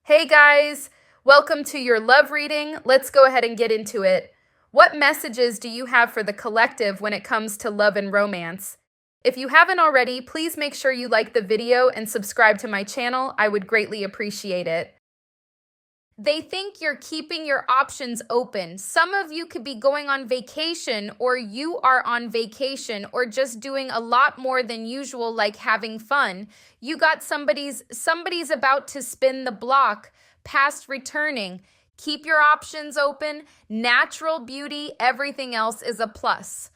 Hey guys, welcome to your love reading. Let's go ahead and get into it. What messages do you have for the collective when it comes to love and romance? If you haven't already, please make sure you like the video and subscribe to my channel. I would greatly appreciate it. They think you're keeping your options open. Some of you could be going on vacation, or you are on vacation, or just doing a lot more than usual, like having fun. You got somebody's about to spin the block, past returning. Keep your options open. Natural beauty, everything else is a plus.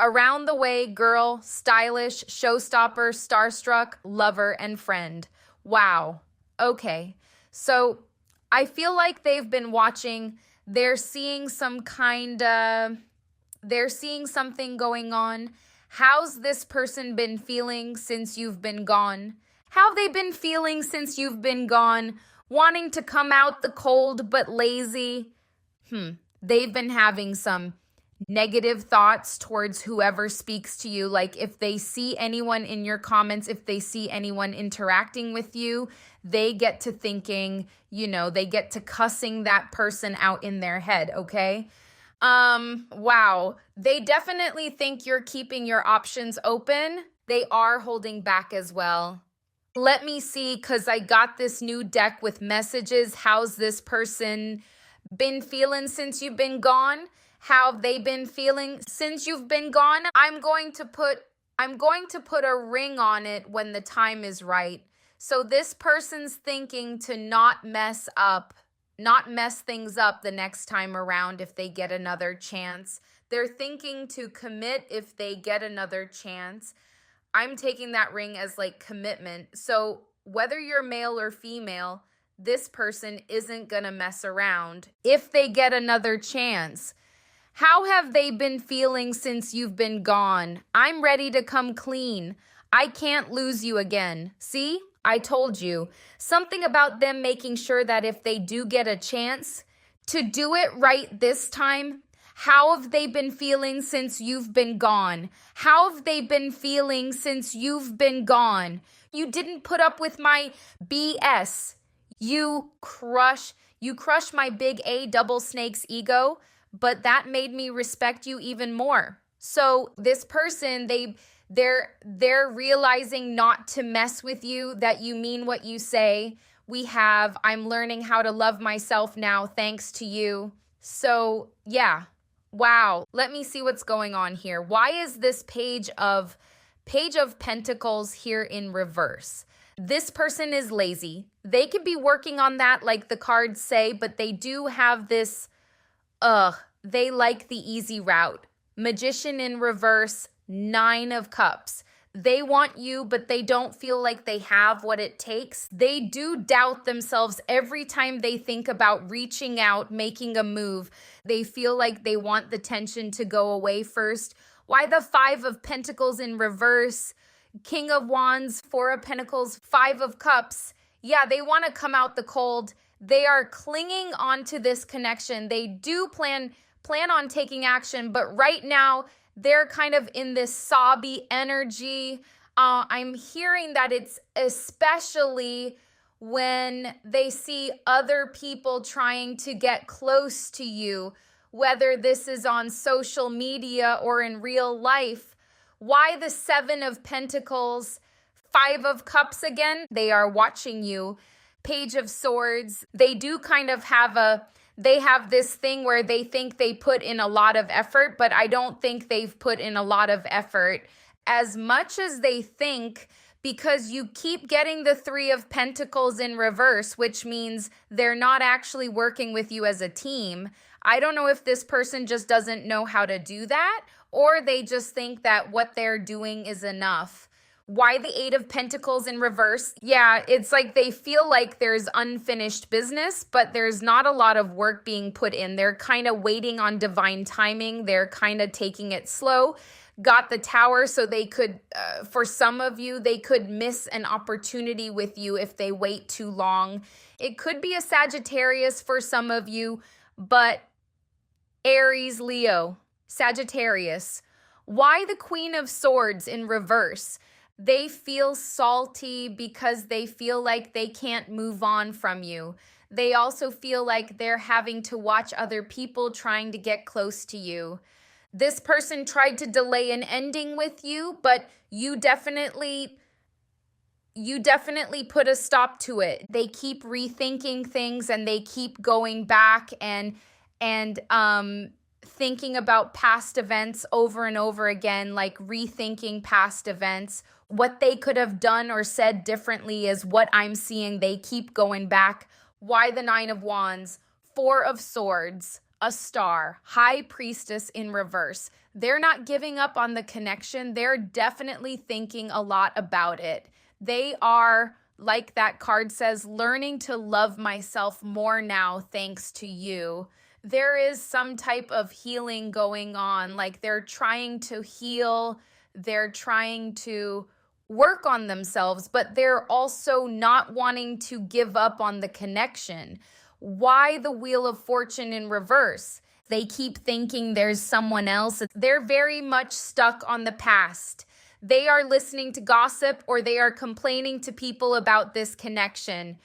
Around the way, girl, stylish, showstopper, starstruck, lover, and friend. Wow. Okay. So I feel like they've been watching. They're seeing something going on. How's this person been feeling since you've been gone? How have they been feeling since you've been gone? Wanting to come out the cold but lazy. They've been having some negative thoughts towards whoever speaks to you. Like if they see anyone in your comments, if they see anyone interacting with you, they get to thinking, they get to cussing that person out in their head, okay? Wow. They definitely think you're keeping your options open. They are holding back as well. Let me see, because I got this new deck with messages. How's this person been feeling since you've been gone? How have they been feeling since you've been gone? I'm going to put a ring on it when the time is right. So this person's thinking to not mess things up the next time around if they get another chance. They're thinking to commit if they get another chance. I'm taking that ring as like commitment. So whether you're male or female, this person isn't gonna mess around if they get another chance. How have they been feeling since you've been gone? I'm ready to come clean. I can't lose you again. See? I told you. Something about them making sure that if they do get a chance to do it right this time. How have they been feeling since you've been gone? How have they been feeling since you've been gone? You didn't put up with my BS. You crush my big A double snake's ego. But that made me respect you even more. So this person, they're realizing not to mess with you, that you mean what you say. I'm learning how to love myself now thanks to you. So yeah, wow. Let me see what's going on here. Why is this Page of Pentacles here in reverse? This person is lazy. They could be working on that like the cards say, but they do have this they like the easy route. Magician in reverse, 9 of Cups. They want you, but they don't feel like they have what it takes. They do doubt themselves every time they think about reaching out, making a move. They feel like they want the tension to go away first. Why the 5 of Pentacles in reverse? King of Wands, 4 of Pentacles, 5 of Cups. Yeah, they want to come out the cold. They are clinging onto this connection. They do plan on taking action, but right now they're kind of in this sobby energy. I'm hearing that it's especially when they see other people trying to get close to you, whether this is on social media or in real life. Why the 7 of Pentacles, 5 of Cups again? They are watching you. Page of Swords, they do kind of they have this thing where they think they put in a lot of effort, but I don't think they've put in a lot of effort as much as they think, because you keep getting the 3 of Pentacles in reverse, which means they're not actually working with you as a team. I don't know if this person just doesn't know how to do that, or they just think that what they're doing is enough. Why the 8 of Pentacles in reverse? Yeah, it's like they feel like there's unfinished business, but there's not a lot of work being put in. They're kind of waiting on divine timing. They're kind of taking it slow. Got the Tower, so they could, for some of you, they could miss an opportunity with you if they wait too long. It could be a Sagittarius for some of you, but Aries, Leo, Sagittarius. Why the Queen of Swords in reverse? They feel salty because they feel like they can't move on from you. They also feel like they're having to watch other people trying to get close to you. This person tried to delay an ending with you, but you definitely put a stop to it. They keep rethinking things and they keep going back and thinking about past events over and over again, like rethinking past events. What they could have done or said differently is what I'm seeing. They keep going back. Why the Nine of Wands? Four of Swords, a star, High Priestess in reverse. They're not giving up on the connection. They're definitely thinking a lot about it. They are, like that card says, learning to love myself more now thanks to you. There is some type of healing going on. Like they're trying to heal, they're trying to work on themselves, but they're also not wanting to give up on the connection. Why the Wheel of Fortune in reverse? They keep thinking there's someone else. They're very much stuck on the past. They are listening to gossip or they are complaining to people about this connection.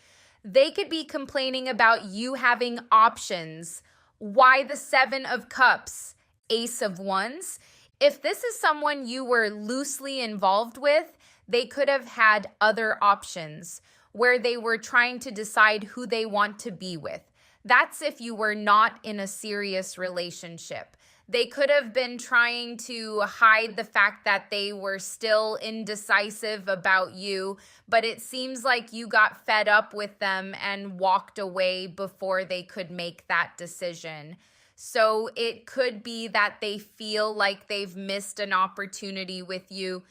They could be complaining about you having options. Why the Seven of Cups? Ace of Wands. If this is someone you were loosely involved with, they could have had other options where they were trying to decide who they want to be with. That's if you were not in a serious relationship. They could have been trying to hide the fact that they were still indecisive about you, but it seems like you got fed up with them and walked away before they could make that decision. So it could be that they feel like they've missed an opportunity with you,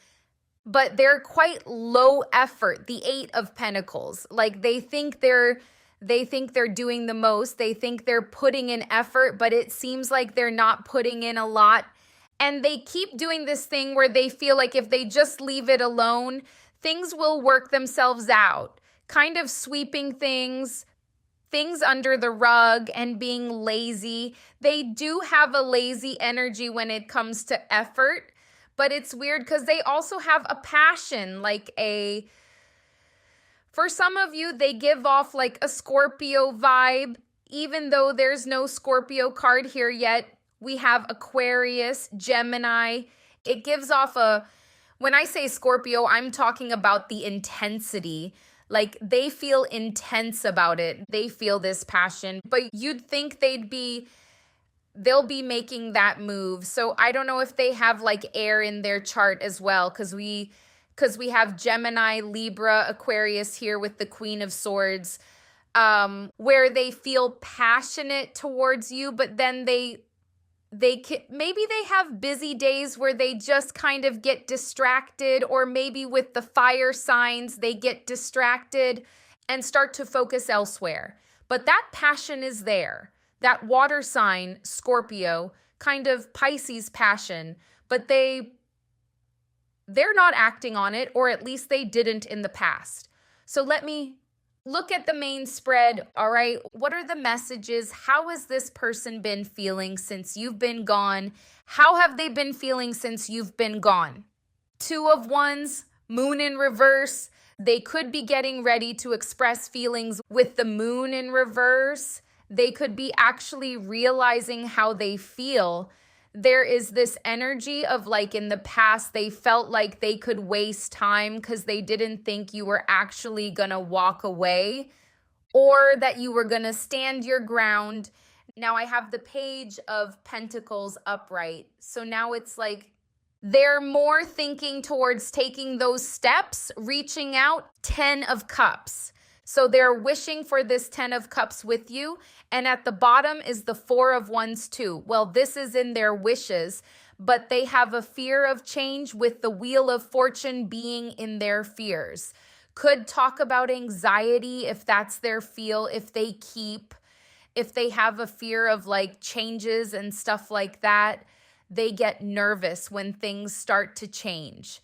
but they're quite low effort. The Eight of Pentacles, like they think they're doing the most. They think they're putting in effort, but it seems like they're not putting in a lot. And they keep doing this thing where they feel like if they just leave it alone, things will work themselves out. Kind of sweeping things under the rug and being lazy. They do have a lazy energy when it comes to effort, but it's weird because they also have a passion, for some of you, they give off like a Scorpio vibe, even though there's no Scorpio card here yet. We have Aquarius, Gemini. It gives off when I say Scorpio, I'm talking about the intensity. Like they feel intense about it. They feel this passion, but you'd think they'll be making that move. So I don't know if they have like air in their chart as well, because we have Gemini, Libra, Aquarius here with the Queen of Swords, where they feel passionate towards you, but then maybe they have busy days where they just kind of get distracted, or maybe with the fire signs, they get distracted and start to focus elsewhere. But that passion is there. That water sign, Scorpio, kind of Pisces passion, but they're not acting on it, or at least they didn't in the past. So let me look at the main spread, all right? What are the messages? How has this person been feeling since you've been gone? How have they been feeling since you've been gone? Two of Wands, Moon in reverse. They could be getting ready to express feelings with the Moon in reverse. They could be actually realizing how they feel. There is this energy of like in the past, they felt like they could waste time because they didn't think you were actually going to walk away or that you were going to stand your ground. Now I have the Page of Pentacles upright. So now it's like they're more thinking towards taking those steps, reaching out. 10 of Cups. So they're wishing for this 10 of Cups with you. And at the bottom is the 4 of Wands too. Well, this is in their wishes, but they have a fear of change with the Wheel of Fortune being in their fears. Could talk about anxiety if that's their feel, if they have a fear of like changes and stuff like that. They get nervous when things start to change.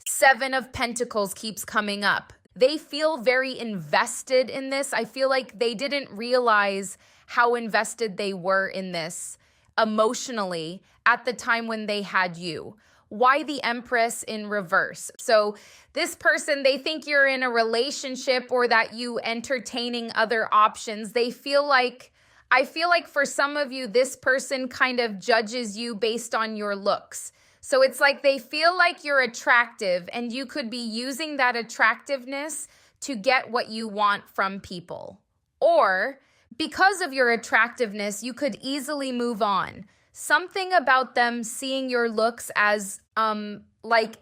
7 of Pentacles keeps coming up. They feel very invested in this. I feel like they didn't realize how invested they were in this emotionally at the time when they had you. Why the Empress in reverse? So this person, they think you're in a relationship or that you entertaining other options. I feel like for some of you, this person kind of judges you based on your looks. So it's like they feel like you're attractive and you could be using that attractiveness to get what you want from people. Or because of your attractiveness, you could easily move on. Something about them seeing your looks as like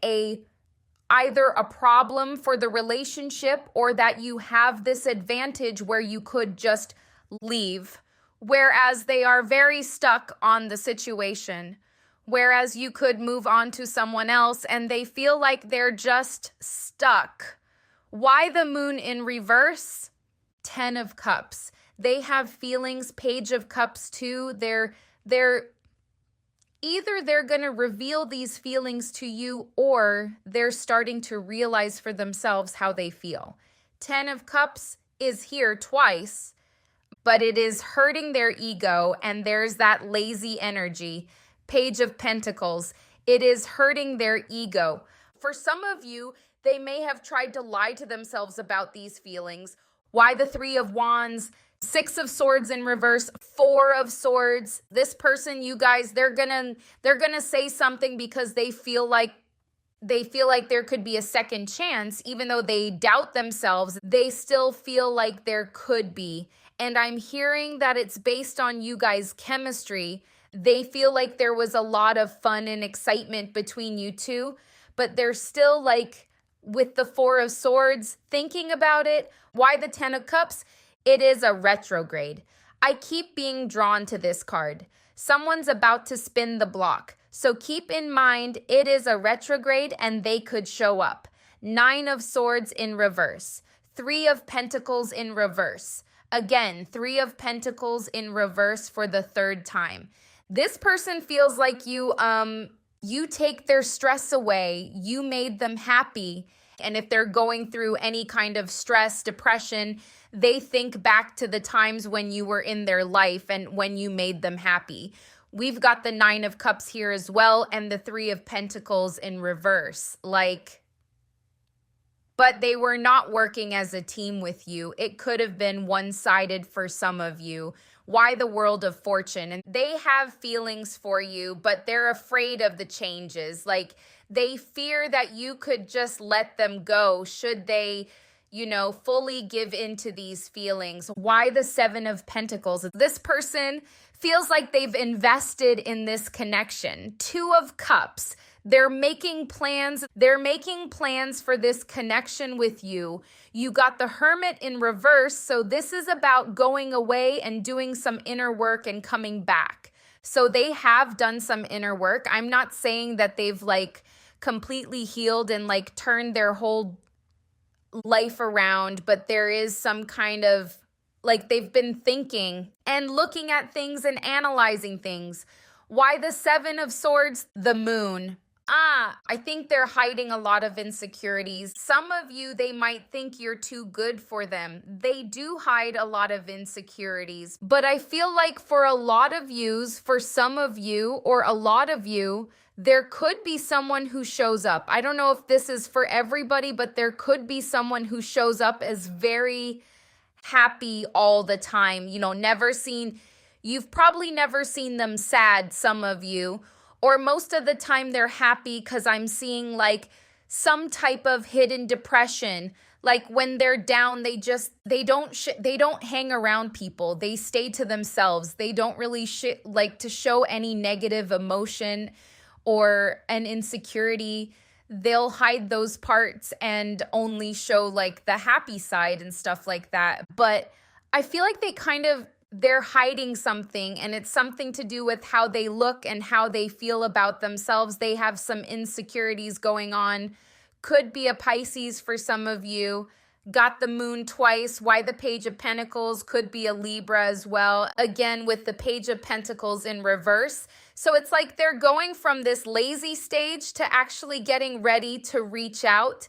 either a problem for the relationship or that you have this advantage where you could just leave, whereas they are very stuck on the situation, whereas you could move on to someone else and they feel like they're just stuck. Why the Moon in reverse? 10 of Cups. They have feelings. Page of Cups too. They're either they're going to reveal these feelings to you or they're starting to realize for themselves how they feel. 10 of Cups is here twice, but it is hurting their ego, and there's that lazy energy. Page of Pentacles, it is hurting their ego. For some of you, they may have tried to lie to themselves about these feelings. Why the Three of Wands? 6 of Swords in reverse, 4 of Swords. This person, you guys, they're gonna say something because they feel like there could be a second chance. Even though they doubt themselves, they still feel like there could be. And I'm hearing that it's based on you guys' chemistry. They feel like there was a lot of fun and excitement between you two, but they're still like with the 4 of Swords thinking about it. Why the 10 of Cups? It is a retrograde. I keep being drawn to this card. Someone's about to spin the block. So keep in mind, it is a retrograde and they could show up. 9 of Swords in reverse. 3 of Pentacles in reverse. Again, 3 of Pentacles in reverse for the 3rd time. This person feels like you take their stress away. You made them happy. And if they're going through any kind of stress, depression, they think back to the times when you were in their life and when you made them happy. We've got the 9 of Cups here as well and the 3 of Pentacles in reverse. But they were not working as a team with you. It could have been one-sided for some of you. Why the World of Fortune? And they have feelings for you, but they're afraid of the changes. Like they fear that you could just let them go should they, fully give into these feelings. Why the 7 of Pentacles? This person feels like they've invested in this connection. 2 of Cups. They're making plans. They're making plans for this connection with you. You got the Hermit in reverse. So this is about going away and doing some inner work and coming back. So they have done some inner work. I'm not saying that they've completely healed and turned their whole life around, but there is some kind of they've been thinking and looking at things and analyzing things. Why the 7 of Swords? The Moon. I think they're hiding a lot of insecurities. Some of you, they might think you're too good for them. They do hide a lot of insecurities. But I feel like for a lot of yous, for some of you, or a lot of you, there could be someone who shows up. I don't know if this is for everybody, but there could be someone who shows up as very happy all the time. You've probably never seen them sad, some of you. Or most of the time they're happy because I'm seeing some type of hidden depression. Like when they're down, they don't hang around people. They stay to themselves. They don't really to show any negative emotion or an insecurity. They'll hide those parts and only show the happy side and stuff like that. But I feel like they're hiding something, and it's something to do with how they look and how they feel about themselves. They have some insecurities going on. Could be a Pisces for some of you. Got the Moon twice. Why the Page of Pentacles? Could be a Libra as well. Again, with the Page of Pentacles in reverse. So it's like they're going from this lazy stage to actually getting ready to reach out,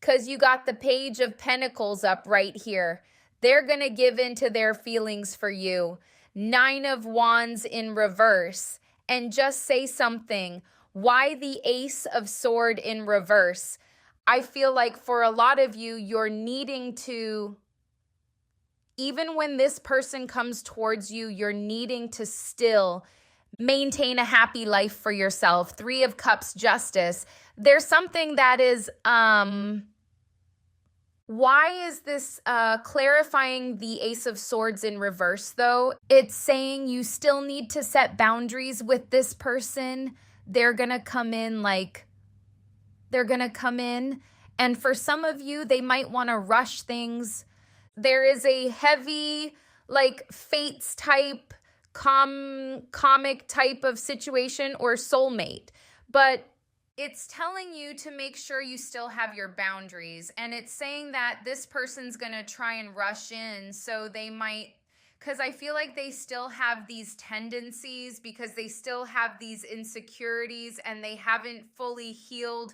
because you got the Page of Pentacles up right here. They're going to give into their feelings for you. 9 of Wands in reverse. And just say something. Why the Ace of Sword in reverse? I feel like for a lot of you, you're needing to, even when this person comes towards you, you're needing to still maintain a happy life for yourself. Three of Cups, Justice. There's something that is, why is this clarifying the Ace of Swords in reverse, though? It's saying you still need to set boundaries with this person. They're going to come in and for some of you, they might want to rush things. There is a heavy, like, fates type, comic type of situation or soulmate. But it's telling you to make sure you still have your boundaries. And it's saying that this person's going to try and rush in. So they might, because I feel like they still have these tendencies, because they still have these insecurities and they haven't fully healed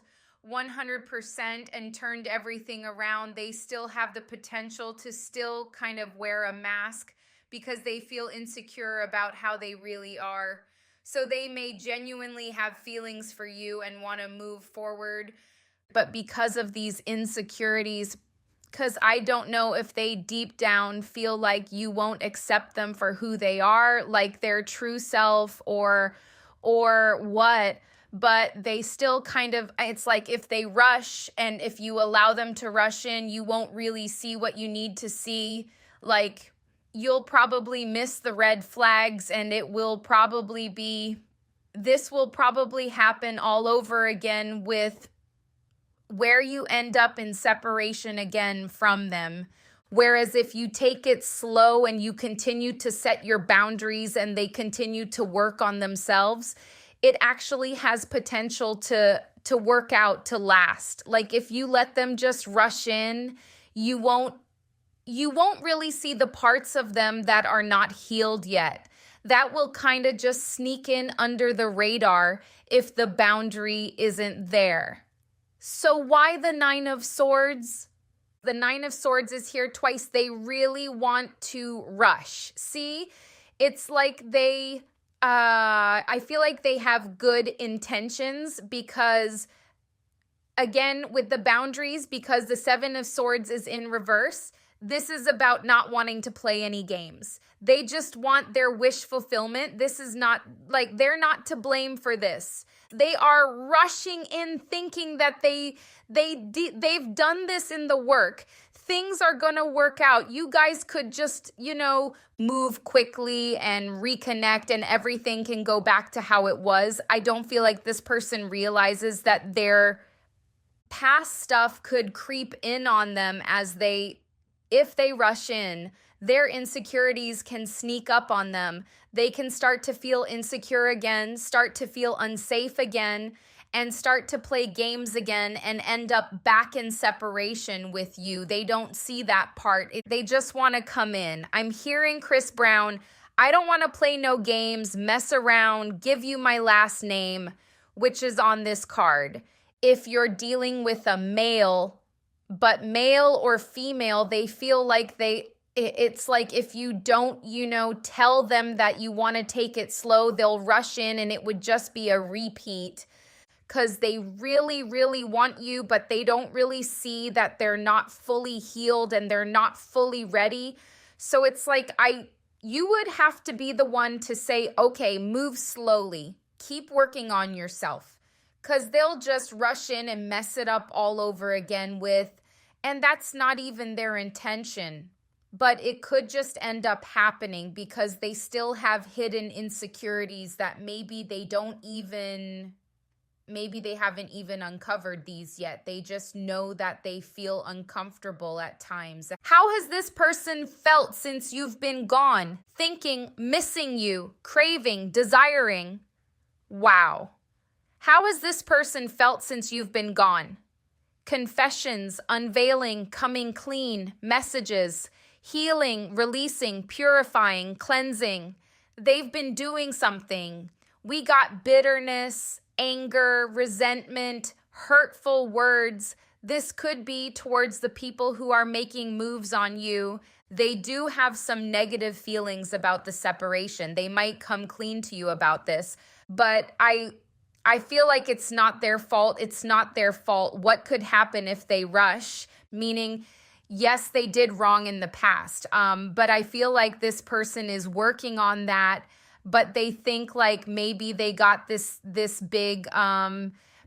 100% and turned everything around. They still have the potential to still kind of wear a mask because they feel insecure about how they really are. So they may genuinely have feelings for you and want to move forward. But because of these insecurities, because I don't know if they deep down feel like you won't accept them for who they are, like their true self or what, but they still kind of, it's like if they rush and if you allow them to rush in, you won't really see what you need to see. Like, you'll probably miss the red flags and this will probably happen all over again with where you end up in separation again from them. Whereas if you take it slow and you continue to set your boundaries and they continue to work on themselves, it actually has potential to work out, to last. Like if you let them just rush in, you won't really see the parts of them that are not healed yet. That will kind of just sneak in under the radar if the boundary isn't there. So why the Nine of Swords? The Nine of Swords is here twice. They really want to rush. See, it's like I feel like they have good intentions because, again, with the boundaries, because the Seven of Swords is in reverse, this is about not wanting to play any games. They just want their wish fulfillment. This is not, like, they're not to blame for this. They are rushing in thinking that they've done this in the work. Things are going to work out. You guys could just, move quickly and reconnect and everything can go back to how it was. I don't feel like this person realizes that their past stuff could creep in on them if they rush in. Their insecurities can sneak up on them. They can start to feel insecure again, start to feel unsafe again, and start to play games again and end up back in separation with you. They don't see that part. They just want to come in. I'm hearing Chris Brown, I don't want to play no games, mess around, give you my last name, which is on this card. If you're dealing with a male, but male or female, they feel like it's like if you don't, tell them that you want to take it slow, they'll rush in and it would just be a repeat because they really, really want you, but they don't really see that they're not fully healed and they're not fully ready. So it's like you would have to be the one to say, okay, move slowly, keep working on yourself, because they'll just rush in and mess it up all over again and that's not even their intention. But it could just end up happening because they still have hidden insecurities that maybe they haven't even uncovered these yet. They just know that they feel uncomfortable at times. How has this person felt since you've been gone? Thinking, missing you, craving, desiring. Wow. How has this person felt since you've been gone? Confessions, unveiling, coming clean, messages, healing, releasing, purifying, cleansing. They've been doing something. We got bitterness, anger, resentment, hurtful words. This could be towards the people who are making moves on you. They do have some negative feelings about the separation. They might come clean to you about this, but I I feel like it's not their fault. It's not their fault. What could happen if they rush? Meaning, yes, they did wrong in the past. But I feel like this person is working on that, but they think like maybe they got this big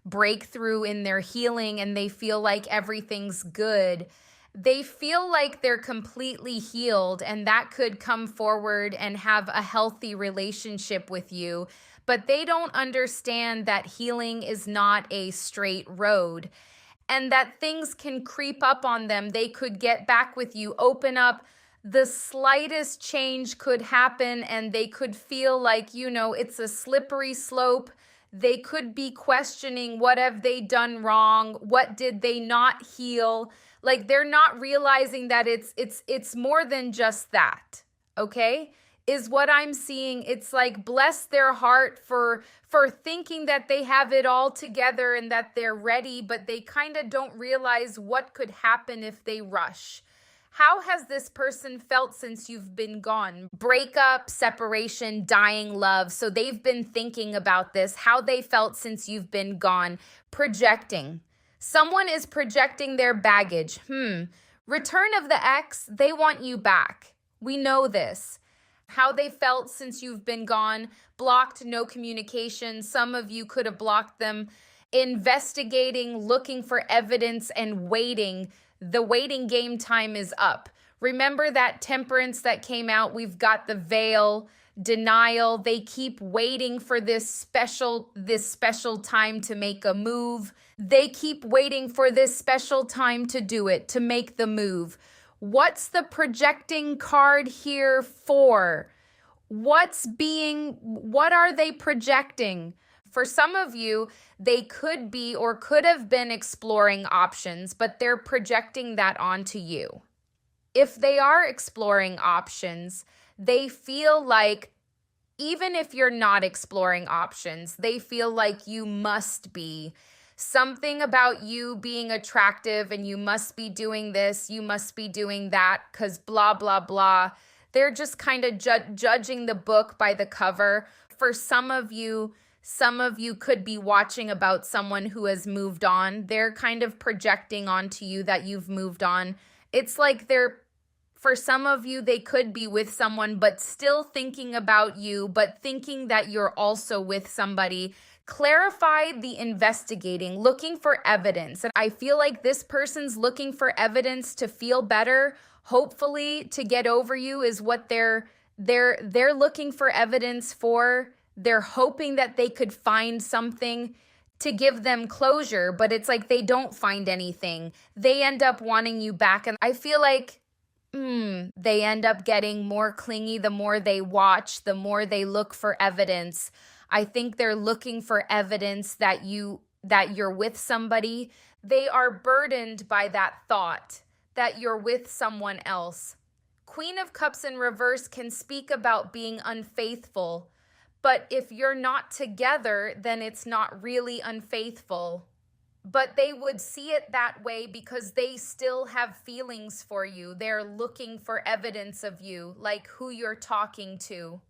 breakthrough in their healing and they feel like everything's good. They feel like they're completely healed and that could come forward and have a healthy relationship with you. But they don't understand that healing is not a straight road and that things can creep up on them. They could get back with you, open up. The slightest change could happen and they could feel like, it's a slippery slope. They could be questioning, what have they done wrong? What did they not heal? Like they're not realizing that it's more than just that, okay? Is what I'm seeing. It's like bless their heart for thinking that they have it all together and that they're ready, but they kind of don't realize what could happen if they rush. How has this person felt since you've been gone? Breakup, separation, dying love. So they've been thinking about this, how they felt since you've been gone. Projecting. Someone is projecting their baggage. Return of the ex, they want you back. We know this. How they felt since you've been gone. Blocked, no communication. Some of you could have blocked them. Investigating, looking for evidence and waiting. The waiting game time is up. Remember that temperance that came out? We've got the veil, denial. They keep waiting for this special time to make a move. They keep waiting for this special time to do it, to make the move. What's the projecting card here for? What are they projecting? For some of you, they could be or could have been exploring options, but they're projecting that onto you. If they are exploring options, they feel like, even if you're not exploring options, they feel like you must be. Something about you being attractive and you must be doing this, you must be doing that, because blah, blah, blah. They're just kind of judging the book by the cover. For some of you could be watching about someone who has moved on. They're kind of projecting onto you that you've moved on. It's like for some of you, they could be with someone, but still thinking about you, but thinking that you're also with somebody. Clarify the investigating, looking for evidence. And I feel like this person's looking for evidence to feel better, hopefully to get over you is what they're looking for evidence for. They're hoping that they could find something to give them closure, but it's like they don't find anything. They end up wanting you back. And I feel like they end up getting more clingy the more they watch, the more they look for evidence. I think they're looking for evidence that you're with somebody. They are burdened by that thought that you're with someone else. Queen of Cups in reverse can speak about being unfaithful. But if you're not together, then it's not really unfaithful. But they would see it that way because they still have feelings for you. They're looking for evidence of you, like who you're talking to.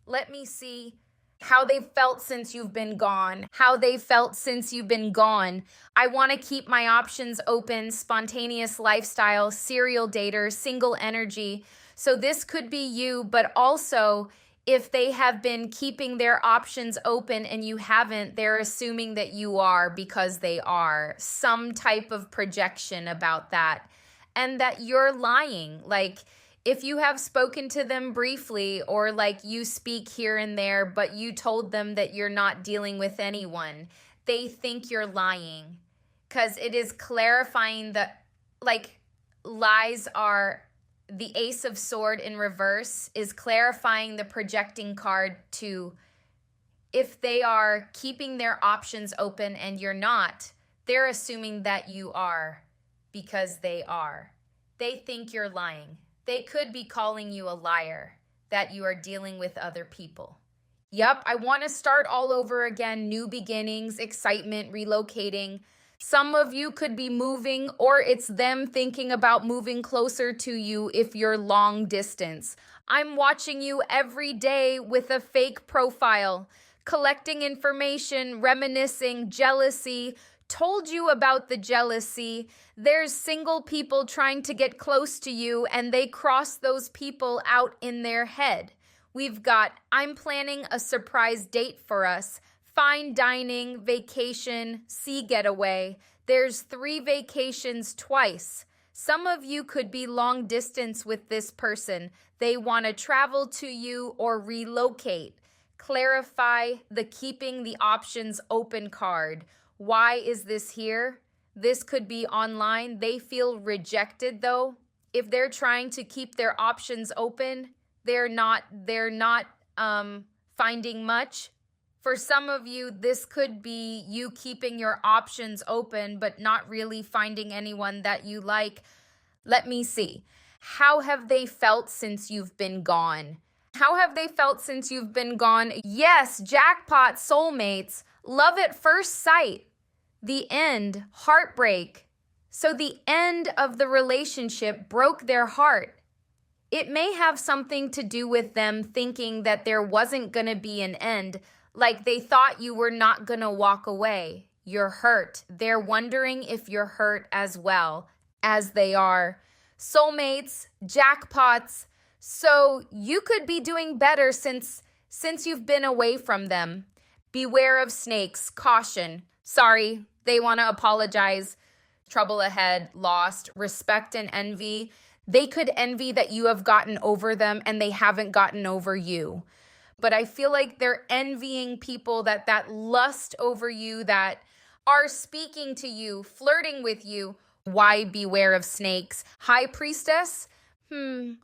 Let me see how they felt since you've been gone. How they felt since you've been gone. I want to keep my options open. Spontaneous lifestyle, serial dater, single energy. So this could be you, but also if they have been keeping their options open and you haven't, they're assuming that you are because they are. Some type of projection about that. And that you're lying. Like if you have spoken to them briefly or like you speak here and there, but you told them that you're not dealing with anyone, they think you're lying. Because it is clarifying that like lies are... The Ace of Sword in reverse is clarifying the projecting card to if they are keeping their options open and you're not, they're assuming that you are because they are. They think you're lying. They could be calling you a liar, that you are dealing with other people. Yep, I want to start all over again, new beginnings, excitement, relocating. Some of you could be moving or it's them thinking about moving closer to you if you're long distance. I'm watching you every day with a fake profile. collecting information, reminiscing, jealousy, told you about the jealousy. There's single people trying to get close to you and they cross those people out in their head. We've got, I'm planning a surprise date for us, fine dining, vacation, sea getaway. There's 3 vacations twice. Some of you could be long distance with this person. They want to travel to you or relocate. Clarify the keeping the options open card. Why is this here? This could be online. They feel rejected though. If they're trying to keep their options open, they're not finding much. For some of you, this could be you keeping your options open, but not really finding anyone that you like. Let me see. How have they felt since you've been gone? How have they felt since you've been gone? Yes, jackpot, soulmates, love at first sight, the end, heartbreak. So the end of the relationship broke their heart. It may have something to do with them thinking that there wasn't going to be an end. Like they thought you were not going to walk away. You're hurt. They're wondering if you're hurt as well, as they are. Soulmates, jackpots. So you could be doing better since you've been away from them. Beware of snakes. Caution. Sorry, they want to apologize. Trouble ahead, lost, respect and envy. They could envy that you have gotten over them and they haven't gotten over you. But I feel like they're envying people that lust over you, that are speaking to you, flirting with you. Why beware of snakes? High priestess? Who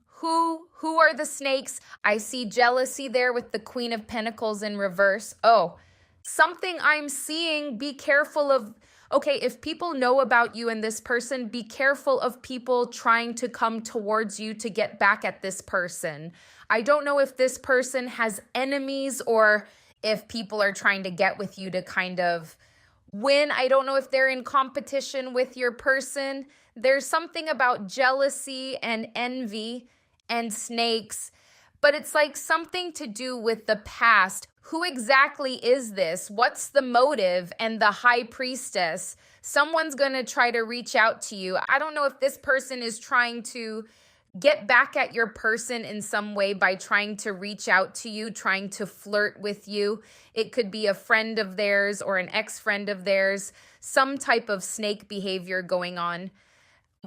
are the snakes? I see jealousy there with the Queen of Pentacles in reverse. Oh, something I'm seeing, be careful of. Okay, if people know about you and this person, be careful of people trying to come towards you to get back at this person. I don't know if this person has enemies or if people are trying to get with you to kind of win. I don't know if they're in competition with your person. There's something about jealousy and envy and snakes, but it's like something to do with the past. Who exactly is this? What's the motive? And the high priestess, someone's going to try to reach out to you. I don't know if this person is trying to get back at your person in some way by trying to reach out to you, trying to flirt with you. It could be a friend of theirs or an ex-friend of theirs, some type of snake behavior going on.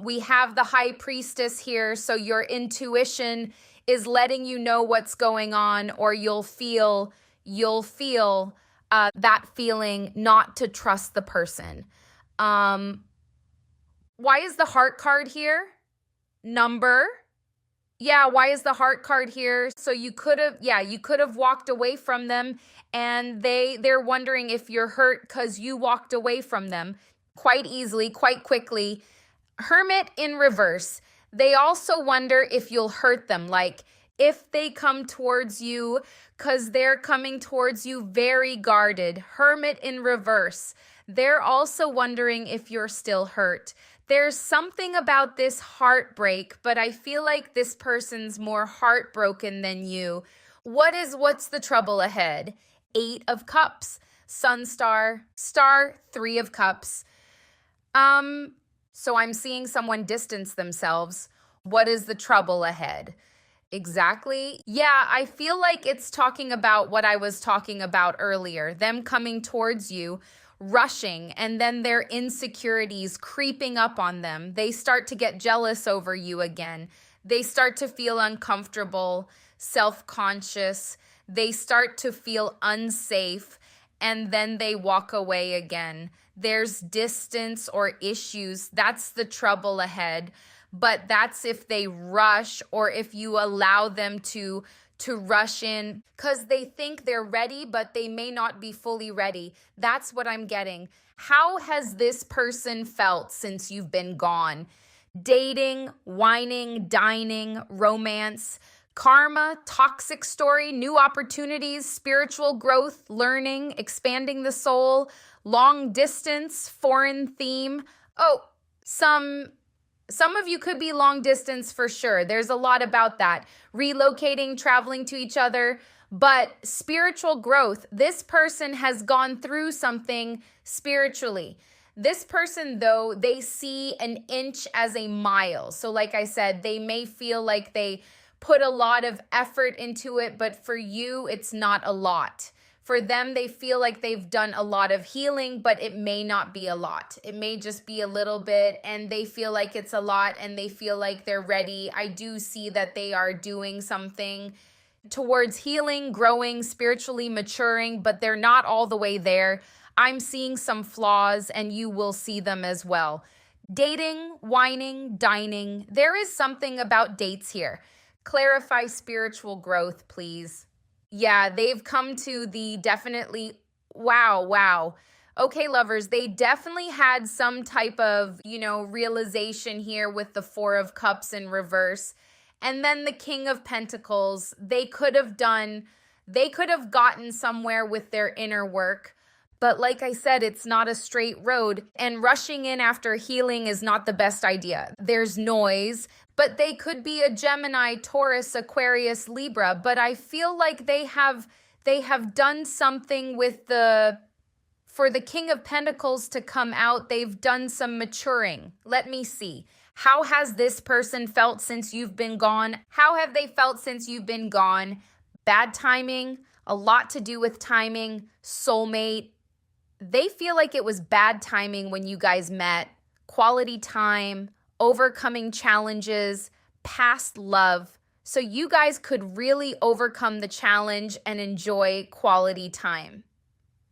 We have the high priestess here, so your intuition is letting you know what's going on, or you'll feel that feeling not to trust the person. Why is the heart card here? Number. Yeah, why is the heart card here? So you could have walked away from them and they're wondering if you're hurt because you walked away from them quite easily, quite quickly. Hermit in reverse. They also wonder if you'll hurt them, like if they come towards you, because they're coming towards you very guarded. Hermit in reverse. They're also wondering if you're still hurt. There's something about this heartbreak, but I feel like this person's more heartbroken than you. What's the trouble ahead? 8 of Cups, Sun Star, 3 of Cups. So I'm seeing someone distance themselves. What is the trouble ahead? Exactly. Yeah, I feel like it's talking about what I was talking about earlier, them coming towards you, rushing, and then their insecurities creeping up on them. They start to get jealous over you again. They start to feel uncomfortable, self-conscious. They start to feel unsafe, and then they walk away again. There's distance or issues. That's the trouble ahead. But that's if they rush or if you allow them to rush in because they think they're ready, but they may not be fully ready. That's what I'm getting. How has this person felt since you've been gone? Dating, whining, dining, romance, karma, toxic story, new opportunities, spiritual growth, learning, expanding the soul, long distance, foreign theme. Oh, some of you could be long distance for sure. There's a lot about that. Relocating, traveling to each other, But spiritual growth, this person has gone through something spiritually. This person, though, they see an inch as a mile. So like I said, they may feel like they put a lot of effort into it, but for you, it's not a lot. For them, they feel like they've done a lot of healing, but it may not be a lot. It may just be a little bit, and they feel like it's a lot, and they feel like they're ready. I do see that they are doing something towards healing, growing, spiritually maturing, but they're not all the way there. I'm seeing some flaws, and you will see them as well. Dating, whining, dining. There is something about dates here. Clarify spiritual growth, please. Yeah, they've come to the definitely, wow. Okay, lovers, they definitely had some type of, realization here with the Four of Cups in reverse. And then the King of Pentacles, they could have gotten somewhere with their inner work. But like I said, it's not a straight road, and rushing in after healing is not the best idea. There's noise, but they could be a Gemini, Taurus, Aquarius, Libra, but I feel like they have done something with for the King of Pentacles to come out, they've done some maturing. Let me see. How has this person felt since you've been gone? How have they felt since you've been gone? Bad timing, a lot to do with timing, soulmate. They feel like it was bad timing when you guys met, quality time, overcoming challenges, past love. So you guys could really overcome the challenge and enjoy quality time,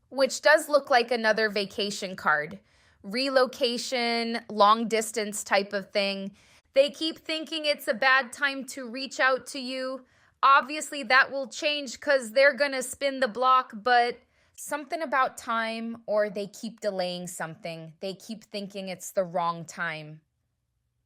which does look like another vacation card. Relocation, long distance type of thing. They keep thinking it's a bad time to reach out to you. Obviously, that will change because they're going to spin the block, but something about time, or they keep delaying something. They keep thinking it's the wrong time.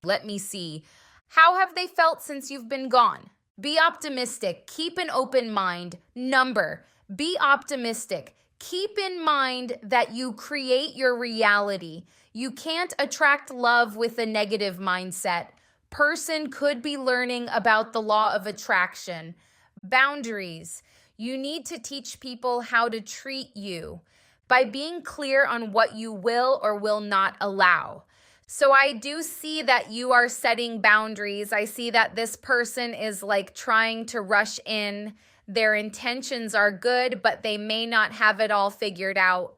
Let me see. How have they felt since you've been gone? Be optimistic. Keep an open mind. Number. Be optimistic. Keep in mind that you create your reality. You can't attract love with a negative mindset. Person could be learning about the law of attraction. Boundaries. You need to teach people how to treat you by being clear on what you will or will not allow. So I do see that you are setting boundaries. I see that this person is like trying to rush in. Their intentions are good, but they may not have it all figured out.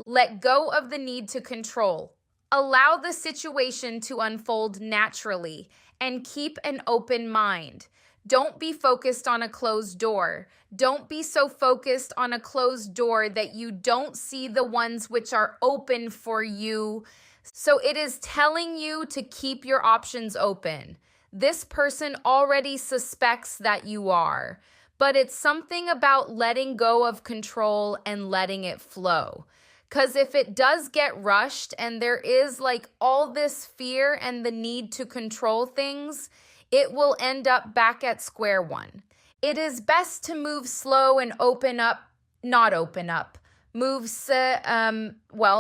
Let go of the need to control. Allow the situation to unfold naturally and keep an open mind. Don't be focused on a closed door. Don't be so focused on a closed door that you don't see the ones which are open for you. So it is telling you to keep your options open. This person already suspects that you are, but it's something about letting go of control and letting it flow. Because if it does get rushed and there is like all this fear and the need to control things, it will end up back at square one. It is best to move slow and not open up.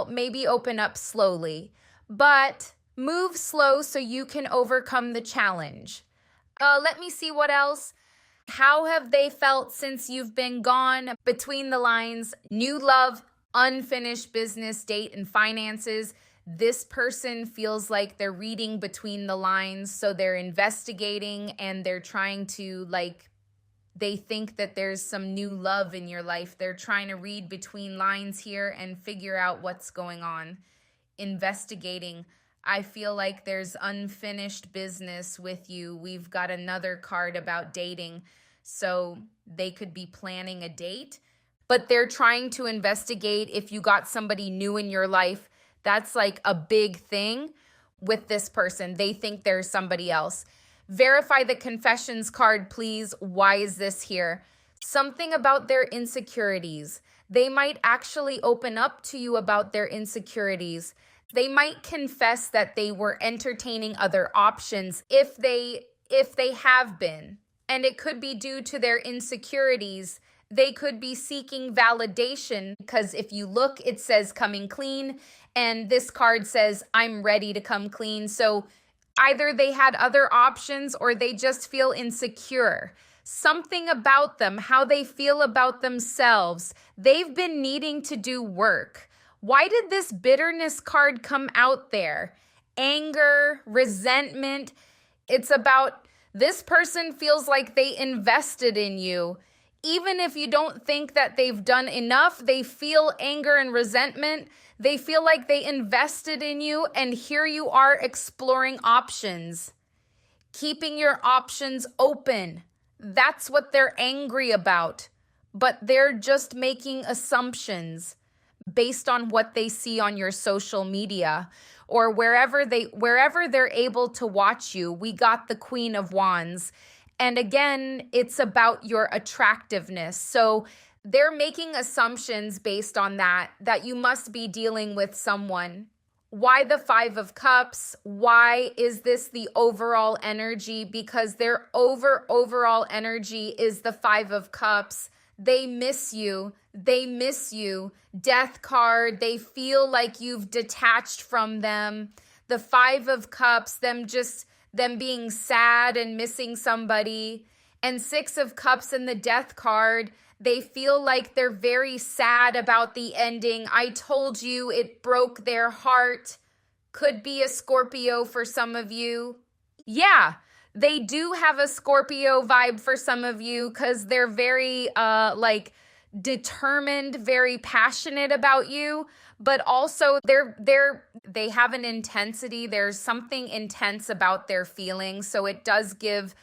Maybe open up slowly, but move slow so you can overcome the challenge. Let me see what else. How have they felt since you've been gone? Between the lines, new love, unfinished business, date, and finances. This person feels like they're reading between the lines, so they're investigating and they're trying to they think that there's some new love in your life. They're trying to read between lines here and figure out what's going on. Investigating. I feel like there's unfinished business with you. We've got another card about dating. So they could be planning a date, but they're trying to investigate if you got somebody new in your life. That's like a big thing with this person. They think there's somebody else. Verify the confessions card, please. Why is this here? Something about their insecurities. They might actually open up to you about their insecurities. They might confess that they were entertaining other options if they have been. And it could be due to their insecurities. They could be seeking validation because if you look, it says coming clean. And this card says, I'm ready to come clean. So either they had other options or they just feel insecure. something about them, how they feel about themselves. They've been needing to do work. Why did this bitterness card come out there? Anger, resentment. It's about this person feels like they invested in you. Even if you don't think that they've done enough, they feel anger and resentment. They feel like they invested in you, and here you are exploring options, keeping your options open. That's what they're angry about. But they're just making assumptions based on what they see on your social media or wherever they're able to watch you. We got the Queen of Wands. And again, it's about your attractiveness. So they're making assumptions based on that you must be dealing with someone. Why the Five of Cups? Why is this the overall energy? Because their overall energy is the Five of Cups. They miss you. They miss you. Death card. They feel like you've detached from them. The Five of Cups, them being sad and missing somebody. And Six of Cups and the Death card. They feel like they're very sad about the ending. I told you it broke their heart. Could be a Scorpio for some of you. Yeah, they do have a Scorpio vibe for some of you because they're very determined, very passionate about you, but also they have an intensity. There's something intense about their feelings. So it does give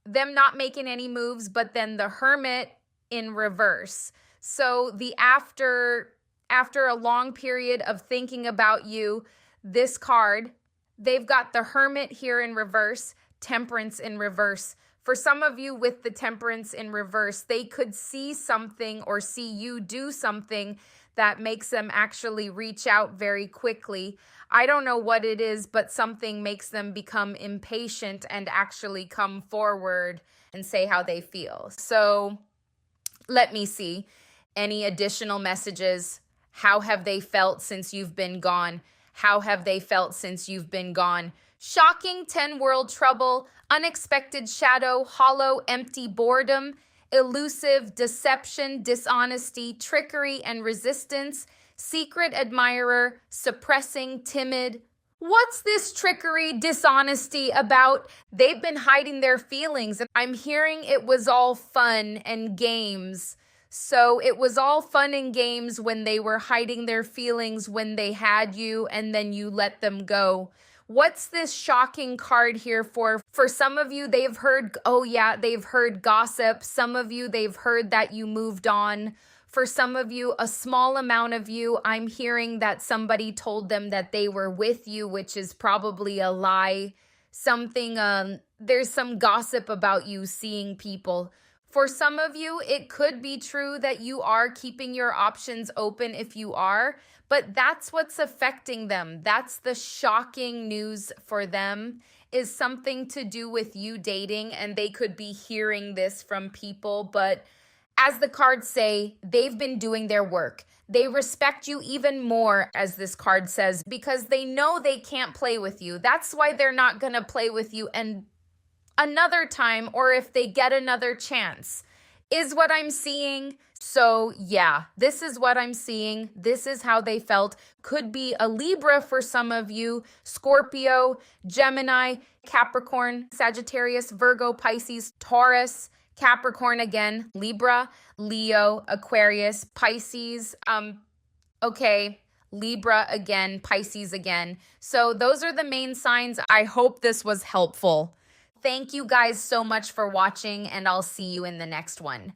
them not making any moves, but then the Hermit in reverse. So the after a long period of thinking about you, this card, they've got the Hermit here in reverse, Temperance in reverse. For some of you with the Temperance in reverse, they could see something or see you do something that makes them actually reach out very quickly. I don't know what it is, but something makes them become impatient and actually come forward and say how they feel. So let me see. Any additional messages? How have they felt since you've been gone? How have they felt since you've been gone? Shocking 10 world trouble, unexpected shadow, hollow, empty boredom, elusive, deception, dishonesty, trickery and resistance, secret admirer, suppressing, timid. What's this trickery, dishonesty about? They've been hiding their feelings. I'm hearing it was all fun and games. So it was all fun and games when they were hiding their feelings when they had you and then you let them go. What's this shocking card here for? For some of you, they've heard gossip. Some of you, they've heard that you moved on. For some of you, a small amount of you, I'm hearing that somebody told them that they were with you, which is probably a lie. There's some gossip about you seeing people. For some of you, it could be true that you are keeping your options open if you are, but that's what's affecting them. That's the shocking news for them, is something to do with you dating, and they could be hearing this from people. But as the cards say, they've been doing their work. They respect you even more, as this card says, because they know they can't play with you. That's why they're not going to play with you and another time, or if they get another chance, is what I'm seeing. So yeah, this is what I'm seeing. This is how they felt. Could be a Libra for some of you, Scorpio, Gemini, Capricorn, Sagittarius, Virgo, Pisces, Taurus, Capricorn again, Libra, Leo, Aquarius, Pisces, Libra again, Pisces again. So those are the main signs. I hope this was helpful. Thank you guys so much for watching, and I'll see you in the next one.